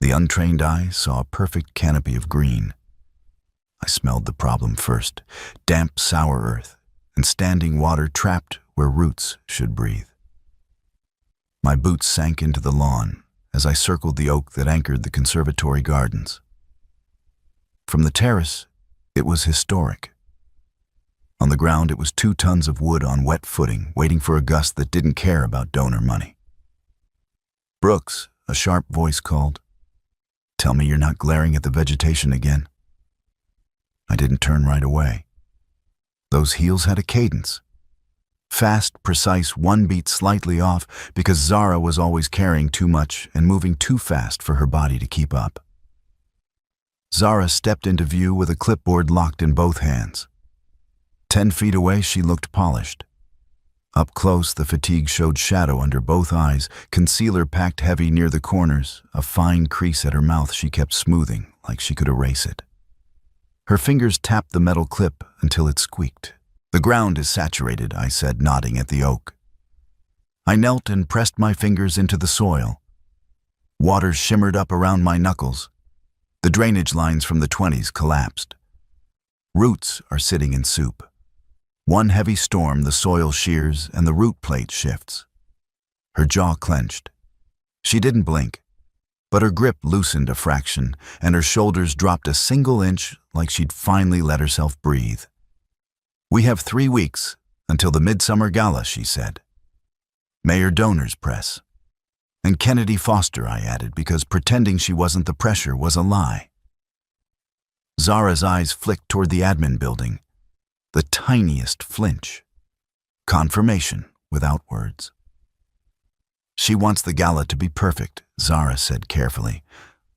The untrained eye saw a perfect canopy of green. I smelled the problem first: damp, sour earth, and standing water trapped where roots should breathe. My boots sank into the lawn as I circled the oak that anchored the conservatory gardens. From the terrace, it was historic. On the ground, it was 2 tons of wood on wet footing, waiting for a gust that didn't care about donor money. "Brooks," a sharp voice called. "Tell me you're not glaring at the vegetation again." I didn't turn right away. Those heels had a cadence. Fast, precise, one beat slightly off because Zara was always carrying too much and moving too fast for her body to keep up. Zara stepped into view with a clipboard locked in both hands. 10 feet away, she looked polished. Up close, the fatigue showed shadow under both eyes, concealer packed heavy near the corners, a fine crease at her mouth she kept smoothing like she could erase it. Her fingers tapped the metal clip until it squeaked. "The ground is saturated," I said, nodding at the oak. I knelt and pressed my fingers into the soil. Water shimmered up around my knuckles. The drainage lines from the 20s collapsed. Roots are sitting in soup. One heavy storm, the soil shears and the root plate shifts. Her jaw clenched. She didn't blink, but her grip loosened a fraction and her shoulders dropped a single inch like she'd finally let herself breathe. "We have 3 weeks until the Midsummer Gala," she said. "Mayor Donors press. And Kennedy Foster," I added, because pretending she wasn't the pressure was a lie. Zara's eyes flicked toward the admin building. The tiniest flinch. Confirmation without words. "She wants the gala to be perfect," Zara said carefully,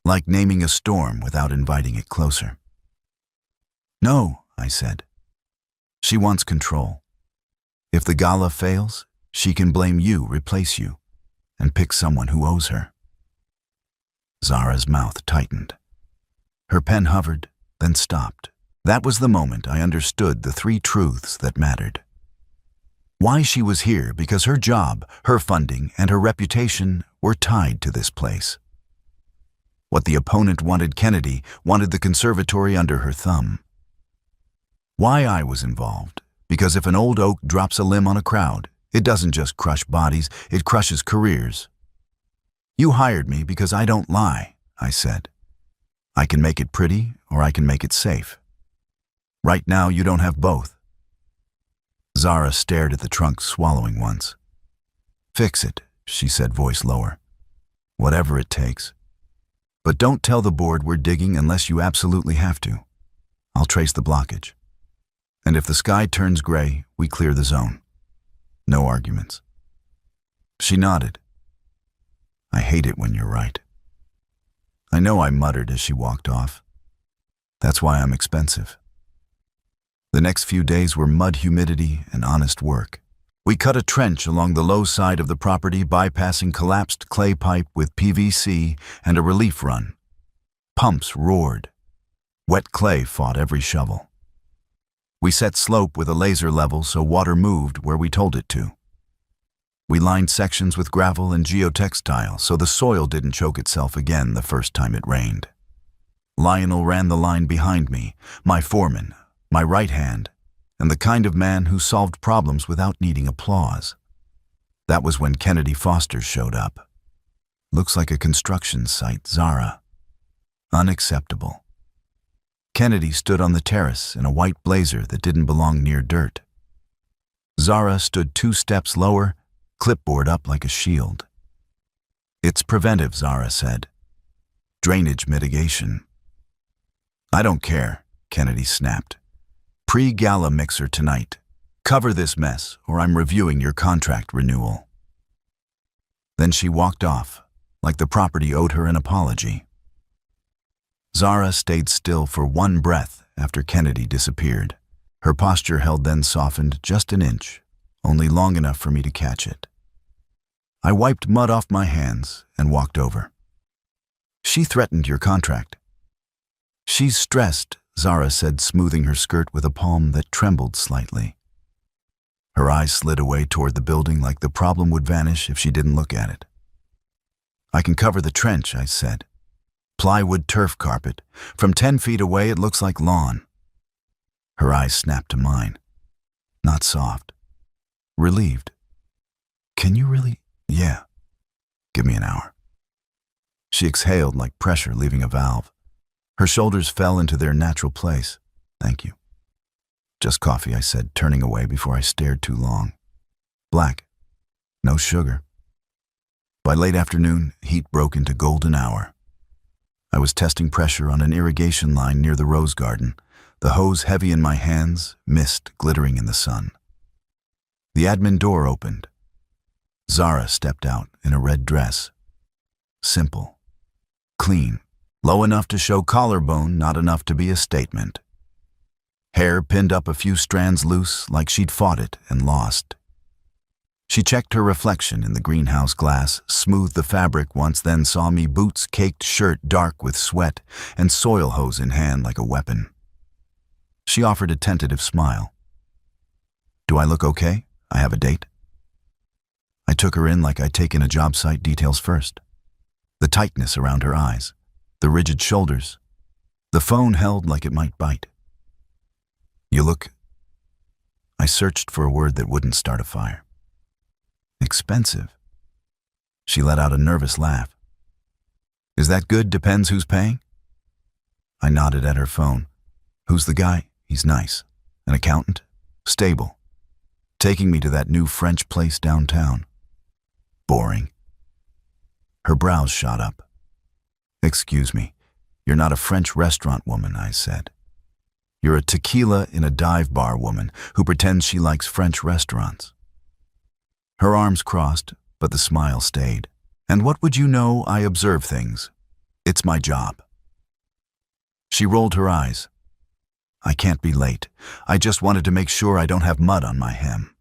like naming a storm without inviting it closer. "No," I said. "She wants control. If the gala fails, she can blame you, replace you, and pick someone who owes her." Zara's mouth tightened. Her pen hovered, then stopped. That was the moment I understood the 3 truths that mattered. Why she was here, because her job, her funding, and her reputation were tied to this place. What the opponent wanted Kennedy wanted the conservatory under her thumb. Why I was involved, because if an old oak drops a limb on a crowd, it doesn't just crush bodies, it crushes careers. "You hired me because I don't lie," I said. "I can make it pretty or I can make it safe. Right now, you don't have both." Zara stared at the trunk, swallowing once. "Fix it," she said, voice lower. "Whatever it takes. But don't tell the board we're digging unless you absolutely have to. I'll trace the blockage. And if the sky turns gray, we clear the zone. No arguments." She nodded. "I hate it when you're right." "I know," I muttered as she walked off. "That's why I'm expensive." The next few days were mud, humidity, and honest work. We cut a trench along the low side of the property, bypassing collapsed clay pipe with PVC and a relief run. Pumps roared. Wet clay fought every shovel. We set slope with a laser level so water moved where we told it to. We lined sections with gravel and geotextile so the soil didn't choke itself again the first time it rained. Lionel ran the line behind me, my foreman, my right hand, and the kind of man who solved problems without needing applause. That was when Kennedy Foster showed up. "Looks like a construction site, Zara." Unacceptable. Kennedy stood on the terrace in a white blazer that didn't belong near dirt. Zara stood 2 steps lower, clipboard up like a shield. "It's preventive," Zara said. "Drainage mitigation." "I don't care," Kennedy snapped. "Pre-gala mixer tonight. Cover this mess, or I'm reviewing your contract renewal." Then she walked off, like the property owed her an apology. Zara stayed still for 1 breath after Kennedy disappeared. Her posture held, then softened just an inch, only long enough for me to catch it. I wiped mud off my hands and walked over. "She threatened your contract." "She's stressed," Zara said, smoothing her skirt with a palm that trembled slightly. Her eyes slid away toward the building like the problem would vanish if she didn't look at it. "I can cover the trench," I said. Plywood turf carpet. From 10 feet away, it looks like lawn. Her eyes snapped to mine. Not soft. Relieved. Can you really? Yeah. Give me an hour. She exhaled like pressure leaving a valve. Her shoulders fell into their natural place. Thank you. Just coffee, I said, turning away before I stared too long. Black. No sugar. By late afternoon, heat broke into golden hour. I was testing pressure on an irrigation line near the rose garden, the hose heavy in my hands, mist glittering in the sun. The admin door opened. Zara stepped out in a red dress. Simple. Clean. Low enough to show collarbone, not enough to be a statement. Hair pinned up a few strands loose like she'd fought it and lost. She checked her reflection in the greenhouse glass, smoothed the fabric once, then saw me, boots, caked shirt dark with sweat, and soil hose in hand like a weapon. She offered a tentative smile. Do I look okay? I have a date? I took her in like I'd taken a job site details first. The tightness around her eyes, the rigid shoulders, the phone held like it might bite. You look... I searched for a word that wouldn't start a fire. Expensive. She let out a nervous laugh. Is that good? Depends who's paying? I nodded at her phone. Who's the guy? He's nice. An accountant? Stable. Taking me to that new French place downtown. Boring. Her brows shot up. Excuse me, you're not a French restaurant woman, I said. You're a tequila in a dive bar woman who pretends she likes French restaurants. Her arms crossed, but the smile stayed. And what would you know, I observe things. It's my job. She rolled her eyes. I can't be late. I just wanted to make sure I don't have mud on my hem.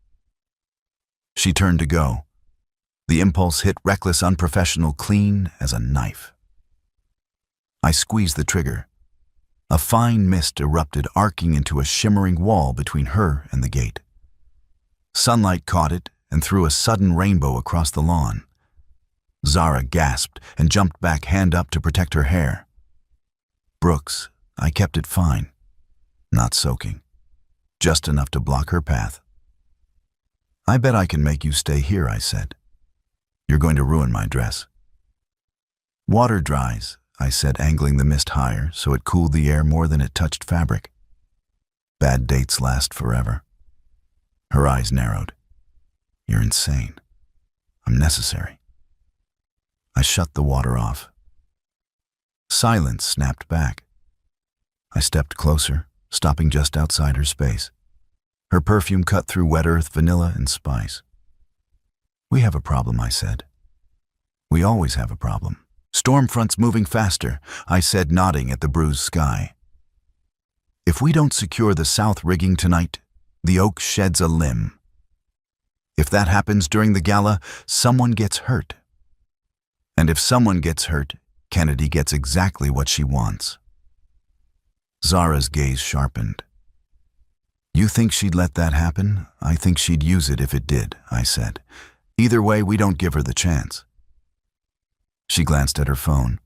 She turned to go. The impulse hit reckless, unprofessional, clean as a knife. I squeezed the trigger. A fine mist erupted, arcing into a shimmering wall between her and the gate. Sunlight caught it and threw a sudden rainbow across the lawn. Zara gasped and jumped back, hand up to protect her hair. Brooks, I kept it fine. Not soaking. Just enough to block her path. I bet I can make you stay here, I said. You're going to ruin my dress. Water dries, I said, angling the mist higher so it cooled the air more than it touched fabric. Bad dates last forever. Her eyes narrowed. You're insane. I'm necessary. I shut the water off. Silence snapped back. I stepped closer, stopping just outside her space. Her perfume cut through wet earth, vanilla, and spice. We have a problem, I said. We always have a problem. Storm fronts moving faster, I said, nodding at the bruised sky. If we don't secure the south rigging tonight, the oak sheds a limb. If that happens during the gala, someone gets hurt. And if someone gets hurt, Kennedy gets exactly what she wants. Zara's gaze sharpened. You think she'd let that happen? I think she'd use it if it did, I said. Either way, we don't give her the chance. She glanced at her phone,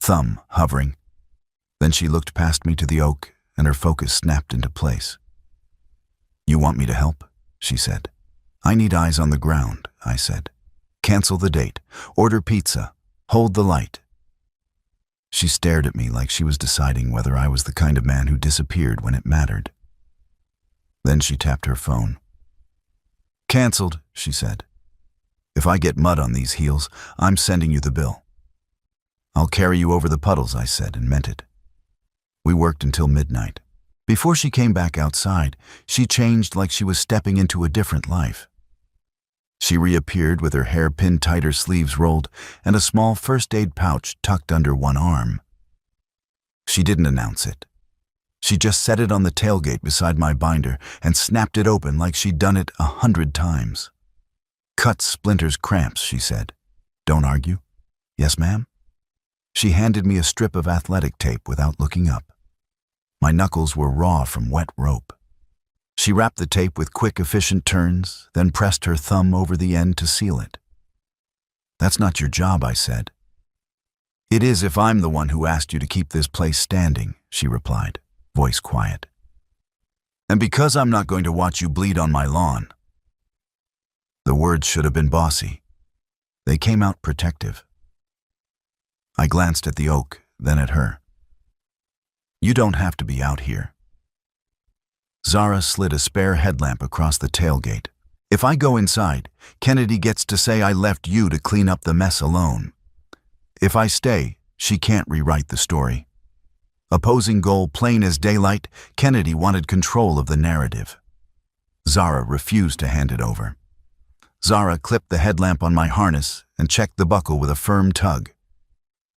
thumb hovering. Then she looked past me to the oak, and her focus snapped into place. You want me to help? She said. I need eyes on the ground, I said. Cancel the date. Order pizza. Hold the light. She stared at me like she was deciding whether I was the kind of man who disappeared when it mattered. Then she tapped her phone. Canceled, she said. If I get mud on these heels, I'm sending you the bill. I'll carry you over the puddles, I said, and meant it. We worked until midnight. Before she came back outside, she changed like she was stepping into a different life. She reappeared with her hair pinned tight, her sleeves rolled, and a small first aid pouch tucked under one arm. She didn't announce it. She just set it on the tailgate beside my binder and snapped it open like she'd done it 100 times. Cuts, splinters, cramps, she said. Don't argue. Yes, ma'am? She handed me a strip of athletic tape without looking up. My knuckles were raw from wet rope. She wrapped the tape with quick, efficient turns, then pressed her thumb over the end to seal it. That's not your job, I said. It is if I'm the one who asked you to keep this place standing, she replied, voice quiet. And because I'm not going to watch you bleed on my lawn. The words should have been bossy. They came out protective. I glanced at the oak, then at her. You don't have to be out here. Zara slid a spare headlamp across the tailgate. If I go inside, Kennedy gets to say I left you to clean up the mess alone. If I stay, she can't rewrite the story. Opposing goal plain as daylight, Kennedy wanted control of the narrative. Zara refused to hand it over. Zara clipped the headlamp on my harness and checked the buckle with a firm tug.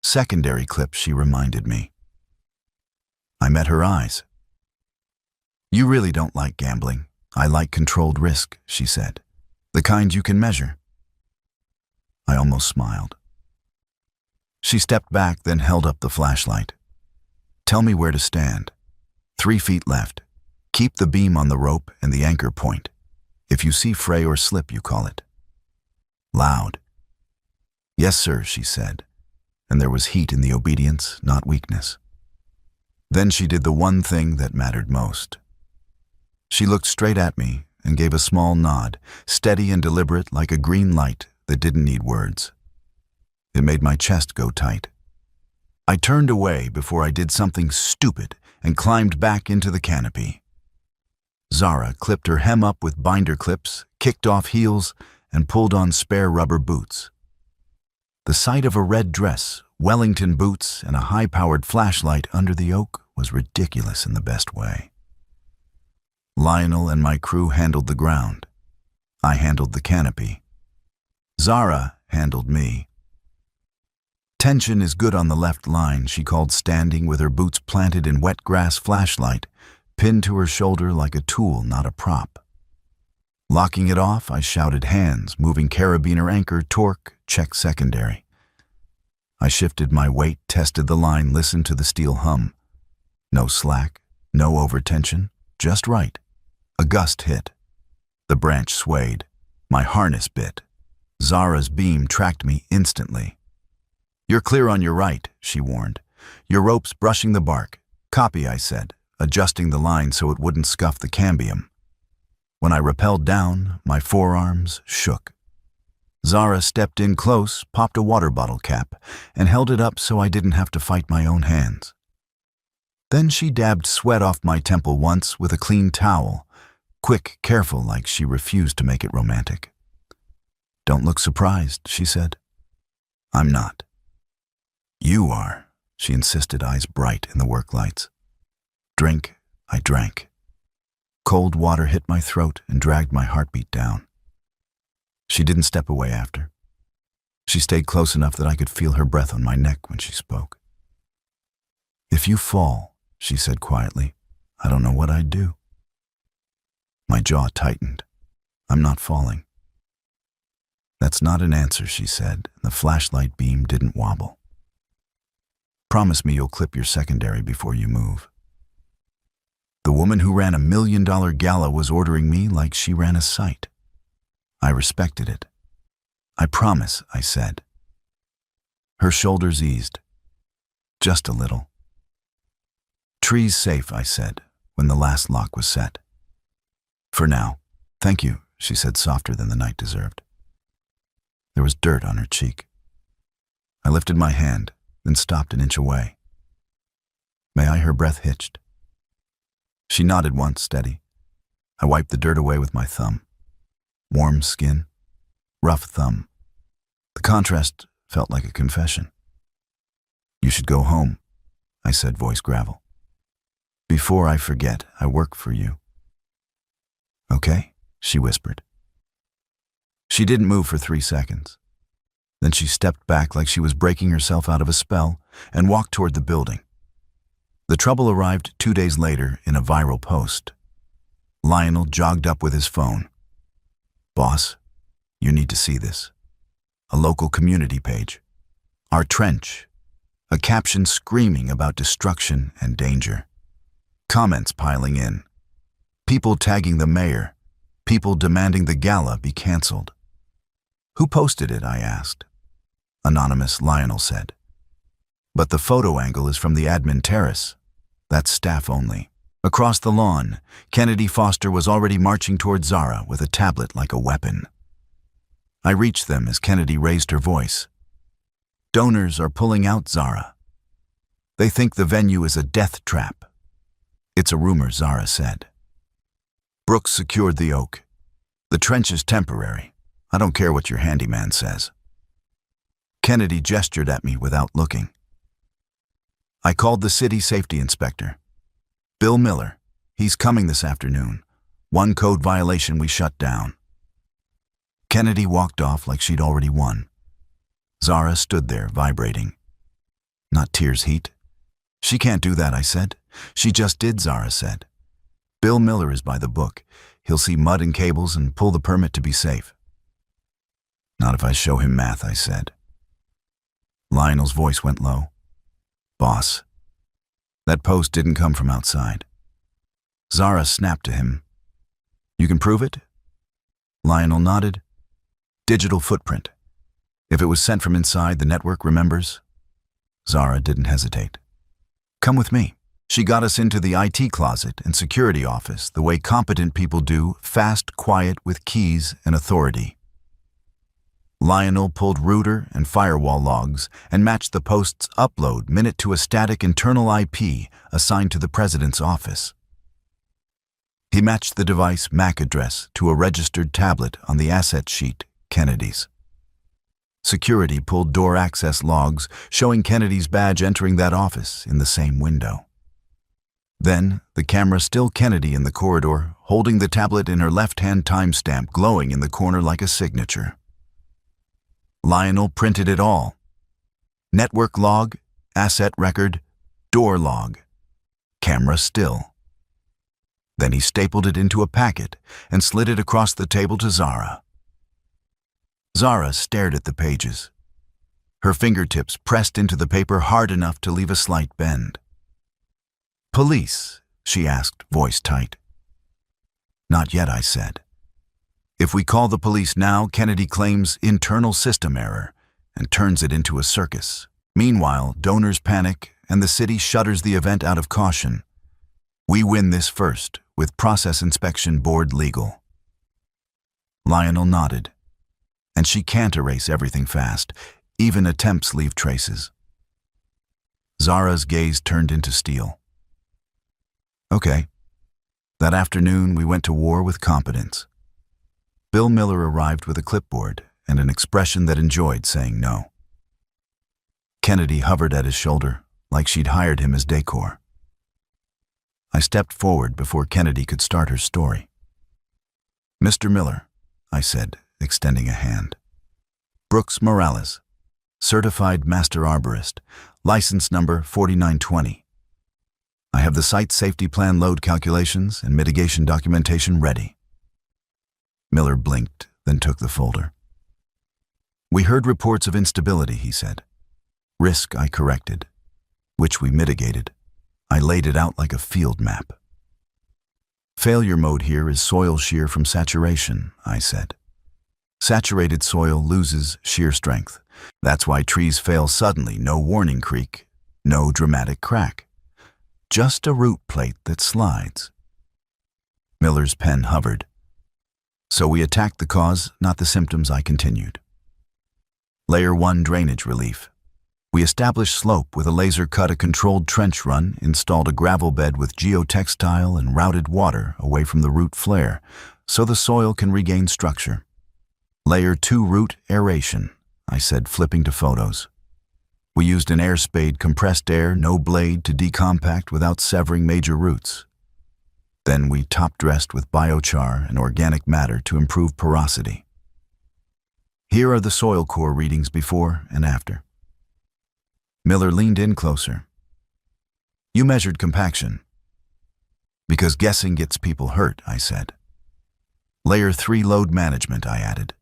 Secondary clip, she reminded me. I met her eyes. You really don't like gambling. I like controlled risk, she said. The kind you can measure. I almost smiled. She stepped back, then held up the flashlight. Tell me where to stand. 3 feet left. Keep the beam on the rope and the anchor point. If you see fray or slip, you call it. Loud. Yes, sir, she said, and there was heat in the obedience, not weakness. Then she did the one thing that mattered most. She looked straight at me and gave a small nod, steady and deliberate like a green light that didn't need words. It made my chest go tight. I turned away before I did something stupid and climbed back into the canopy. Zara clipped her hem up with binder clips, kicked off heels, and pulled on spare rubber boots. The sight of a red dress, Wellington boots, and a high-powered flashlight under the oak was ridiculous in the best way. Lionel and my crew handled the ground. I handled the canopy. Zara handled me. Tension is good on the left line, she called, standing with her boots planted in wet grass, flashlight pinned to her shoulder like a tool, not a prop. Locking it off, I shouted hands, moving carabiner anchor, torque, check secondary. I shifted my weight, tested the line, listened to the steel hum. No slack, no overtension, just right. A gust hit. The branch swayed. My harness bit. Zara's beam tracked me instantly. You're clear on your right, she warned. Your rope's brushing the bark. Copy, I said, adjusting the line so it wouldn't scuff the cambium. When I rappelled down, my forearms shook. Zara stepped in close, popped a water bottle cap, and held it up so I didn't have to fight my own hands. Then she dabbed sweat off my temple once with a clean towel, quick, careful, like she refused to make it romantic. Don't look surprised, she said. I'm not. You are, she insisted, eyes bright in the work lights. Drink, I drank. Cold water hit my throat and dragged my heartbeat down. She didn't step away after. She stayed close enough that I could feel her breath on my neck when she spoke. If you fall, she said quietly, I don't know what I'd do. My jaw tightened. I'm not falling. That's not an answer, she said, and the flashlight beam didn't wobble. Promise me you'll clip your secondary before you move. The woman who ran $1 million gala was ordering me like she ran a site. I respected it. I promise, I said. Her shoulders eased. Just a little. Tree's safe, I said, when the last lock was set. For now. Thank you, she said, softer than the night deserved. There was dirt on her cheek. I lifted my hand, then stopped an inch away. May I? Her breath hitched. She nodded once, steady. I wiped the dirt away with my thumb. Warm skin, rough thumb. The contrast felt like a confession. You should go home, I said, voice gravel. Before I forget, I work for you. Okay, she whispered. She didn't move for 3 seconds. Then she stepped back like she was breaking herself out of a spell and walked toward the building. The trouble arrived 2 days later in a viral post. Lionel jogged up with his phone. Boss, you need to see this. A local community page. Our trench. A caption screaming about destruction and danger. Comments piling in. People tagging the mayor. People demanding the gala be canceled. Who posted it? I asked. Anonymous, Lionel said. But the photo angle is from the admin terrace. That's staff only. Across the lawn, Kennedy Foster was already marching toward Zara with a tablet like a weapon. I reached them as Kennedy raised her voice. Donors are pulling out, Zara. They think the venue is a death trap. It's a rumor, Zara said. Brooks secured the oak. The trench is temporary. I don't care what your handyman says. Kennedy gestured at me without looking. I called the city safety inspector. Bill Miller. He's coming this afternoon. One code violation we shut down. Kennedy walked off like she'd already won. Zara stood there, vibrating. Not tears heat. She can't do that, I said. She just did, Zara said. Bill Miller is by the book. He'll see mud and cables and pull the permit to be safe. Not if I show him math, I said. Lionel's voice went low. Boss, that post didn't come from outside. Zara snapped to him. You can prove it? Lionel nodded. Digital footprint. If it was sent from inside, the network remembers. Zara didn't hesitate. Come with me. She got us into the IT closet and security office the way competent people do, fast, quiet, with keys and authority. Lionel pulled router and firewall logs and matched the post's upload minute to a static internal IP assigned to the president's office. He matched the device MAC address to a registered tablet on the asset sheet, Kennedy's. Security pulled door access logs showing Kennedy's badge entering that office in the same window. Then, the camera still Kennedy in the corridor, holding the tablet in her left-hand timestamp glowing in the corner like a signature. Lionel printed it all. Network log, asset record, door log, camera still. Then he stapled it into a packet and slid it across the table to Zara. Zara stared at the pages. Her fingertips pressed into the paper hard enough to leave a slight bend. Police, she asked, voice tight. Not yet, I said. If we call the police now, Kennedy claims internal system error and turns it into a circus. Meanwhile, donors panic and the city shutters the event out of caution. We win this first, with process inspection board legal. Lionel nodded. And she can't erase everything fast. Even attempts leave traces. Zara's gaze turned into steel. Okay. That afternoon, we went to war with competence. Bill Miller arrived with a clipboard and an expression that enjoyed saying no. Kennedy hovered at his shoulder, like she'd hired him as decor. I stepped forward before Kennedy could start her story. Mr. Miller, I said, extending a hand. Brooks Morales, certified master arborist, license number 4920. I have the site safety plan load calculations and mitigation documentation ready. Miller blinked, then took the folder. We heard reports of instability, he said. Risk I corrected, which we mitigated. I laid it out like a field map. Failure mode here is soil shear from saturation, I said. Saturated soil loses shear strength. That's why trees fail suddenly, no warning creak, no dramatic crack. Just a root plate that slides. Miller's pen hovered. So we attacked the cause, not the symptoms, I continued. Layer 1 drainage relief. We established slope with a laser cut a controlled trench run, installed a gravel bed with geotextile and routed water away from the root flare, so the soil can regain structure. Layer 2 root aeration, I said, flipping to photos. We used an air spade, compressed air, no blade, to decompact without severing major roots. Then we top-dressed with biochar and organic matter to improve porosity. Here are the soil core readings before and after. Miller leaned in closer. You measured compaction. Because guessing gets people hurt, I said. Layer 3 load management, I added.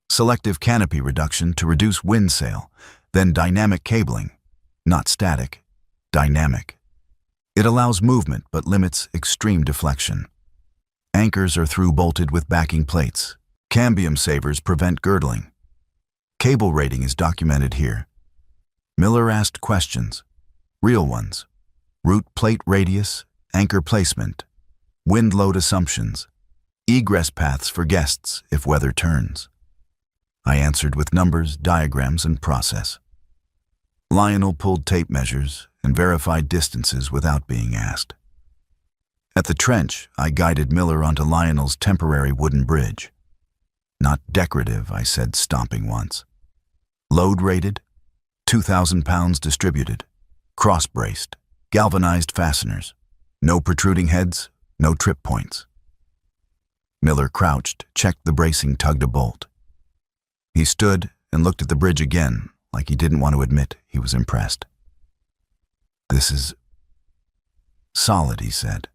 Selective canopy reduction to reduce wind sail, then dynamic cabling, not static, dynamic. It allows movement but limits extreme deflection. Anchors are through-bolted with backing plates. Cambium savers prevent girdling. Cable rating is documented here. Miller asked questions, real ones: route plate radius, anchor placement, wind load assumptions, egress paths for guests if weather turns. I answered with numbers, diagrams, and process. Lionel pulled tape measures and verified distances without being asked. At the trench, I guided Miller onto Lionel's temporary wooden bridge. Not decorative, I said, stomping once. Load rated, 2,000 pounds distributed, cross-braced, galvanized fasteners, no protruding heads, no trip points. Miller crouched, checked the bracing, tugged a bolt. He stood and looked at the bridge again, like he didn't want to admit he was impressed. "This is solid," he said.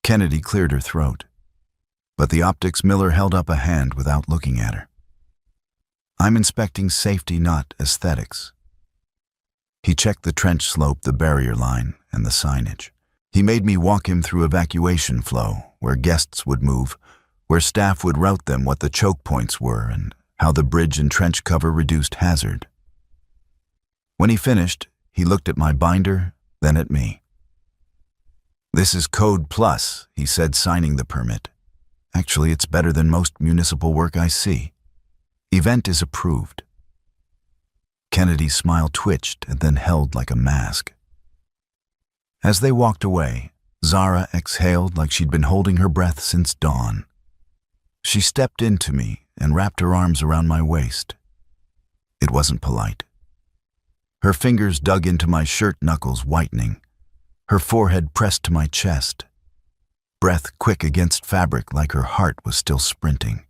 Kennedy cleared her throat, but the optics Miller held up a hand without looking at her. "I'm inspecting safety, not aesthetics." He checked the trench slope, the barrier line, and the signage. He made me walk him through evacuation flow, where guests would move, where staff would route them, what the choke points were, and how the bridge and trench cover reduced hazard. When he finished, he looked at my binder, then at me. "This is Code Plus," he said, signing the permit. "Actually, it's better than most municipal work I see. Event is approved." Kennedy's smile twitched and then held like a mask. As they walked away, Zara exhaled like she'd been holding her breath since dawn. She stepped into me and wrapped her arms around my waist. It wasn't polite. Her fingers dug into my shirt knuckles, whitening. Her forehead pressed to my chest. Breath quick against fabric like her heart was still sprinting.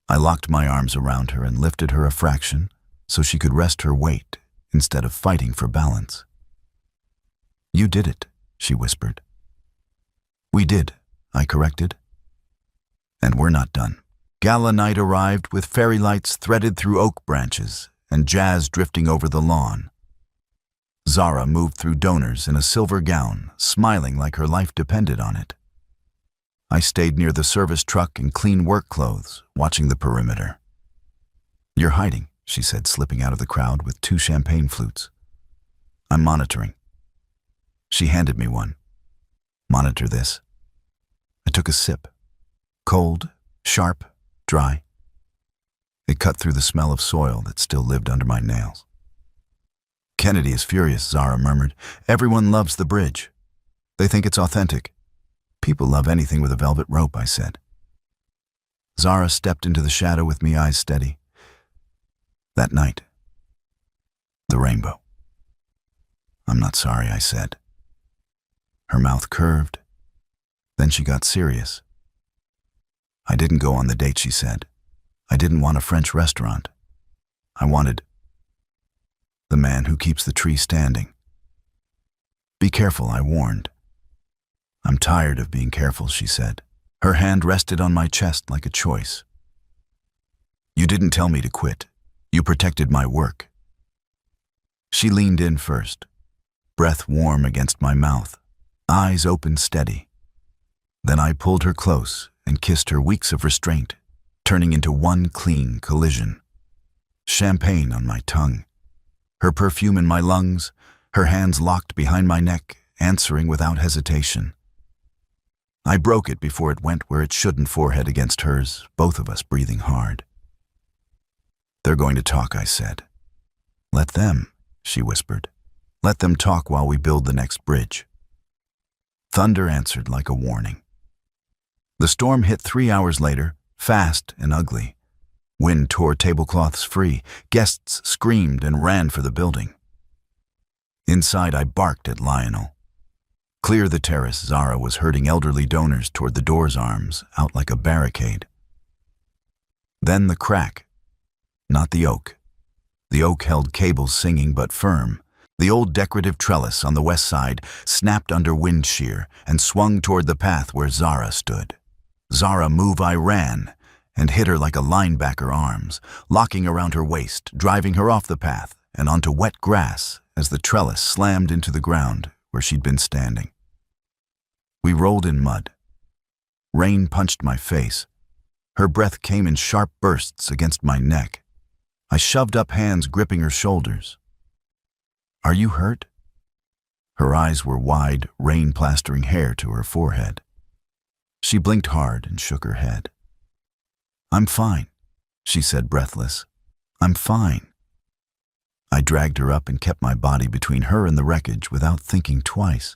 I locked my arms around her and lifted her a fraction so she could rest her weight instead of fighting for balance. "You did it," she whispered. "We did," I corrected. "And we're not done." Gala night arrived with fairy lights threaded through oak branches and jazz drifting over the lawn. Zara moved through donors in a silver gown, smiling like her life depended on it. I stayed near the service truck in clean work clothes, watching the perimeter. "You're hiding," she said, slipping out of the crowd with 2 champagne flutes. "I'm monitoring." She handed me one. "Monitor this." I took a sip. Cold, sharp, dry. It cut through the smell of soil that still lived under my nails. "Kennedy is furious," Zara murmured. "Everyone loves the bridge. They think it's authentic." "People love anything with a velvet rope," I said. Zara stepped into the shadow with me, eyes steady. That night, the rainbow. "I'm not sorry," I said. Her mouth curved. Then she got serious. "I didn't go on the date," she said. "I didn't want a French restaurant. I wanted the man who keeps the tree standing." "Be careful," I warned. "I'm tired of being careful," she said. Her hand rested on my chest like a choice. "You didn't tell me to quit. You protected my work." She leaned in first, breath warm against my mouth, eyes open steady. Then I pulled her close and kissed her, weeks of restraint, turning into one clean collision. Champagne on my tongue, her perfume in my lungs, her hands locked behind my neck, answering without hesitation. I broke it before it went where it shouldn't, forehead against hers, both of us breathing hard. "They're going to talk," I said. "Let them," she whispered. "Let them talk while we build the next bridge." Thunder answered like a warning. The storm hit 3 hours later, fast and ugly. Wind tore tablecloths free. Guests screamed and ran for the building. Inside, I barked at Lionel. Clear the terrace, Zara was herding elderly donors toward the door's arms, out like a barricade. Then the crack. Not the oak. The oak held cables singing but firm. The old decorative trellis on the west side snapped under wind shear and swung toward the path where Zara stood. Zara move, I ran and hit her like a linebacker arms, locking around her waist, driving her off the path and onto wet grass as the trellis slammed into the ground where she'd been standing. We rolled in mud. Rain punched my face. Her breath came in sharp bursts against my neck. I shoved up hands gripping her shoulders. Are you hurt? Her eyes were wide, rain-plastering hair to her forehead. She blinked hard and shook her head. I'm fine, she said breathless. I'm fine. I dragged her up and kept my body between her and the wreckage without thinking twice.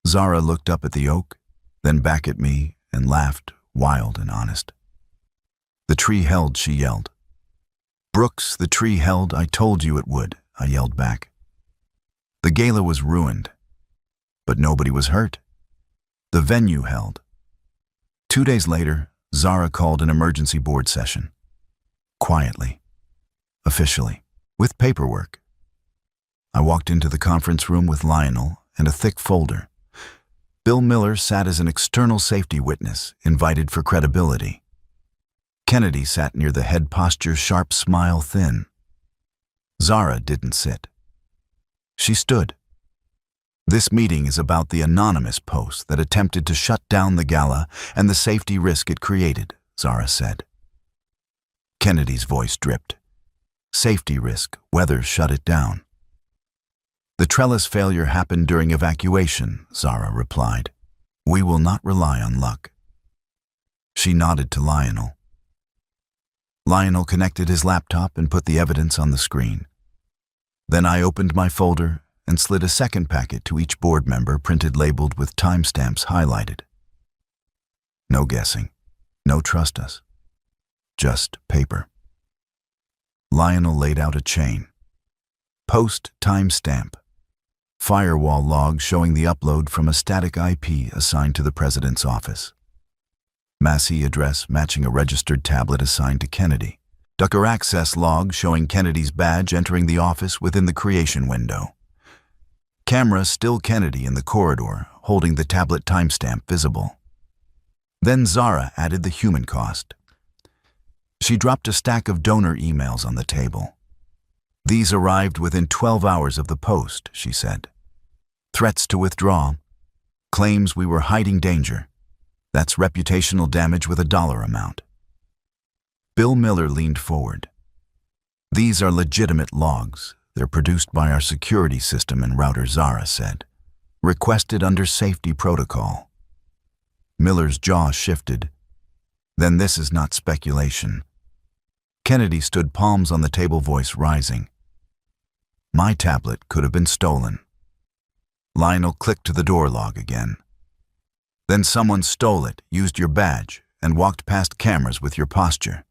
Zara looked up at the oak, then back at me, and laughed, wild and honest. The tree held, she yelled. Brooks, the tree held, I told you it would, I yelled back. The gala was ruined, but nobody was hurt. The venue held. 2 days later, Zara called an emergency board session. Quietly. Officially. With paperwork. I walked into the conference room with Lionel and a thick folder. Bill Miller sat as an external safety witness, invited for credibility. Kennedy sat near the head posture, sharp smile thin. Zara didn't sit. She stood. This meeting is about the anonymous post that attempted to shut down the gala and the safety risk it created, Zara said. Kennedy's voice dripped. Safety risk, weather shut it down. The trellis failure happened during evacuation, Zara replied. We will not rely on luck. She nodded to Lionel. Lionel connected his laptop and put the evidence on the screen. Then I opened my folder and slid a second packet to each board member, printed labeled with timestamps highlighted. No guessing. No trust us. Just paper. Lionel laid out a chain. Post timestamp. Firewall log showing the upload from a static IP assigned to the president's office. Massey address matching a registered tablet assigned to Kennedy. Ducker access log showing Kennedy's badge entering the office within the creation window. Camera still Kennedy in the corridor, holding the tablet timestamp visible. Then Zara added the human cost. She dropped a stack of donor emails on the table. These arrived within 12 hours of the post, she said. Threats to withdraw. Claims we were hiding danger. That's reputational damage with a dollar amount. Bill Miller leaned forward. These are legitimate logs. They're produced by our security system and router, Zara said. Requested under safety protocol. Miller's jaw shifted. Then this is not speculation. Kennedy stood, palms on the table, voice rising. My tablet could have been stolen. Lionel clicked to the door log again. Then someone stole it, used your badge, and walked past cameras with your posture.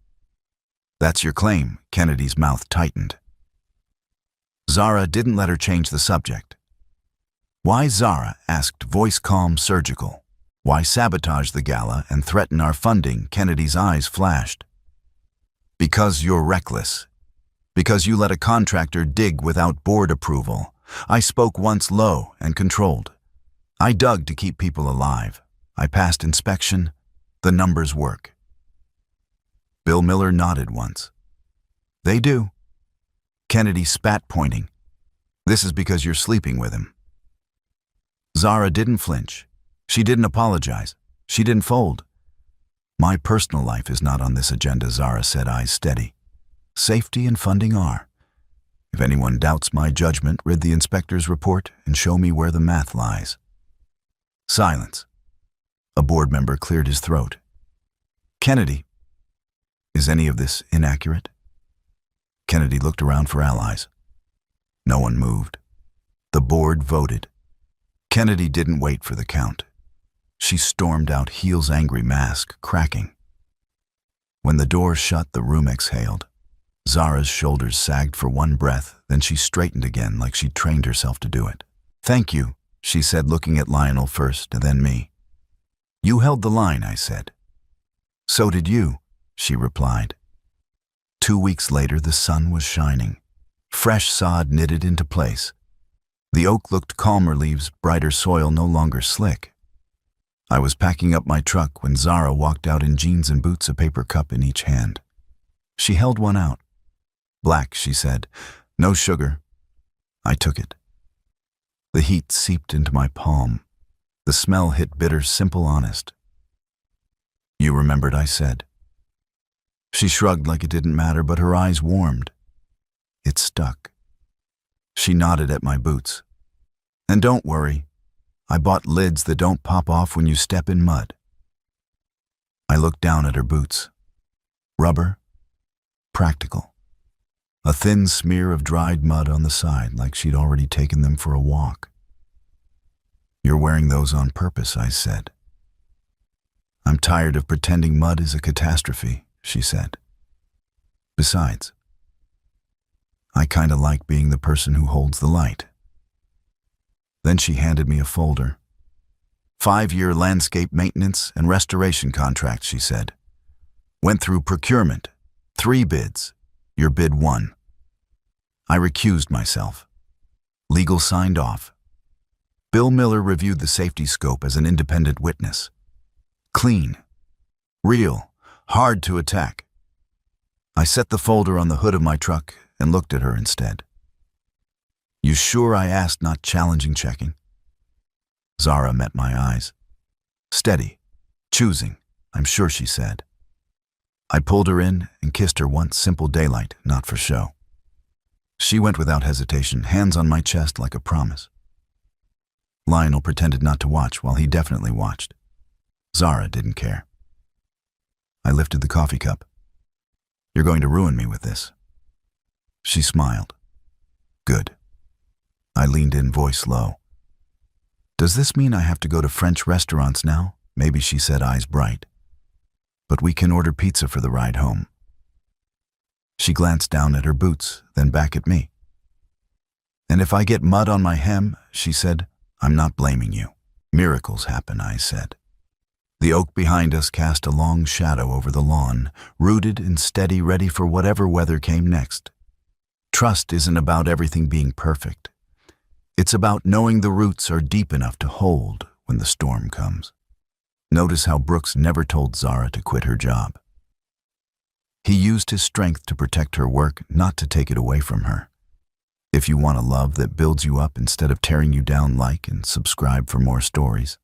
That's your claim, Kennedy's mouth tightened. Zara didn't let her change the subject. Why, Zara asked, voice calm, surgical. Why sabotage the gala and threaten our funding? Kennedy's eyes flashed. Because you're reckless. Because you let a contractor dig without board approval. I spoke once low and controlled. I dug to keep people alive. I passed inspection. The numbers work. Bill Miller nodded once. They do. Kennedy spat, pointing. This is because you're sleeping with him. Zara didn't flinch. She didn't apologize. She didn't fold. My personal life is not on this agenda, Zara said, eyes steady. Safety and funding are. If anyone doubts my judgment, read the inspector's report and show me where the math lies. Silence. A board member cleared his throat. Kennedy, is any of this inaccurate? Kennedy looked around for allies. No one moved. The board voted. Kennedy didn't wait for the count. She stormed out, heels angry, mask cracking. When the door shut, the room exhaled. Zara's shoulders sagged for one breath, then she straightened again like she'd trained herself to do it. Thank you, she said, looking at Lionel first and then me. You held the line, I said. So did you, she replied. 2 weeks later, the sun was shining. Fresh sod knitted into place. The oak looked calmer, leaves, brighter soil, no longer slick. I was packing up my truck when Zara walked out in jeans and boots, a paper cup in each hand. She held one out. Black, she said. No sugar. I took it. The heat seeped into my palm. The smell hit bitter, simple, honest. You remembered, I said. She shrugged like it didn't matter, but her eyes warmed. It stuck. She nodded at my boots. And don't worry, I bought lids that don't pop off when you step in mud. I looked down at her boots. Rubber, practical. A thin smear of dried mud on the side, like she'd already taken them for a walk. You're wearing those on purpose, I said. I'm tired of pretending mud is a catastrophe, she said. Besides, I kinda like being the person who holds the light. Then she handed me a folder. 5-year landscape maintenance and restoration contract, she said. Went through procurement. 3 bids. Your bid won. I recused myself. Legal signed off. Bill Miller reviewed the safety scope as an independent witness. Clean. Real. Hard to attack. I set the folder on the hood of my truck and looked at her instead. You sure, I asked, not challenging checking? Zara met my eyes. Steady. Choosing, I'm sure, she said. I pulled her in and kissed her once, simple daylight, not for show. She went without hesitation, hands on my chest like a promise. Lionel pretended not to watch while he definitely watched. Zara didn't care. I lifted the coffee cup. You're going to ruin me with this. She smiled. Good. I leaned in, voice low. Does this mean I have to go to French restaurants now? Maybe, she said, eyes bright. But we can order pizza for the ride home. She glanced down at her boots, then back at me. And if I get mud on my hem, she said, I'm not blaming you. Miracles happen, I said. The oak behind us cast a long shadow over the lawn, rooted and steady, ready for whatever weather came next. Trust isn't about everything being perfect. It's about knowing the roots are deep enough to hold when the storm comes. Notice how Brooks never told Zara to quit her job. He used his strength to protect her work, not to take it away from her. If you want a love that builds you up instead of tearing you down, like and subscribe for more stories.